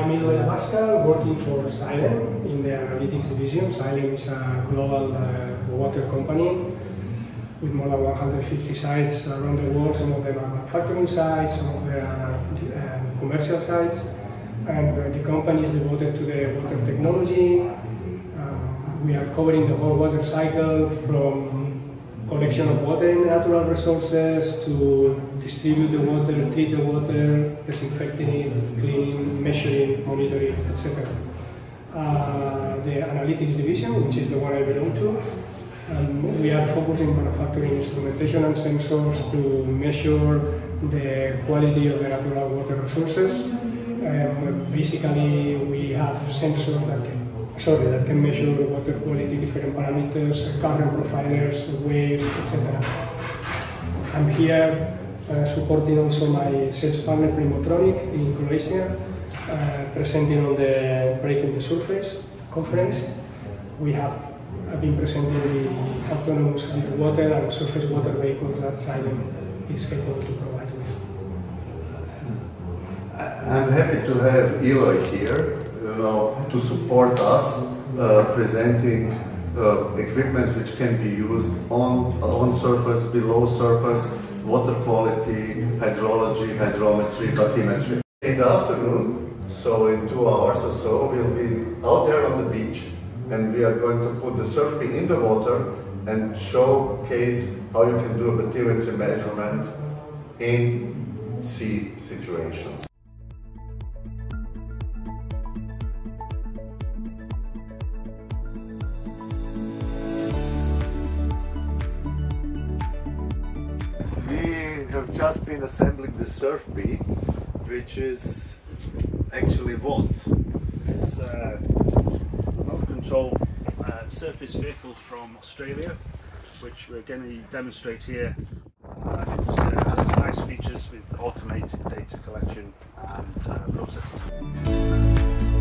I'm Ilya Pascal, working for Xylem in the analytics division. Xylem is a global water company with more than 150 sites around the world. Some of them are manufacturing sites, some of them are commercial sites. And the company is devoted to the water technology. We are covering the whole water cycle, from collection of water in natural resources to distribute the water, treat the water, disinfecting it, cleaning, measuring, monitoring, etc. The analytics division, which is the one I belong to, we are focusing on manufacturing instrumentation and sensors to measure the quality of the natural water resources. Basically, we have sensors that can measure the water quality, different parameters, current profilers, waves, etc. I'm here supporting also my sales partner Primotronic in Croatia, presenting on the Breaking the Surface conference. We have been presenting the autonomous underwater and surface water vehicles that Xylem is capable to provide with. I'm happy to have Eloy here, to support us, presenting equipment which can be used on surface, below surface, water quality, hydrology, hydrometry, bathymetry. In the afternoon, so in 2 hours or so, we'll be out there on the beach, and we are going to put the surfing in the water and showcase how you can do a bathymetry measurement in sea situations. We have just been assembling the surf bee, which is actually what? It's a remote control surface vehicle from Australia, which we're going to demonstrate here. It has nice features with automated data collection and processing.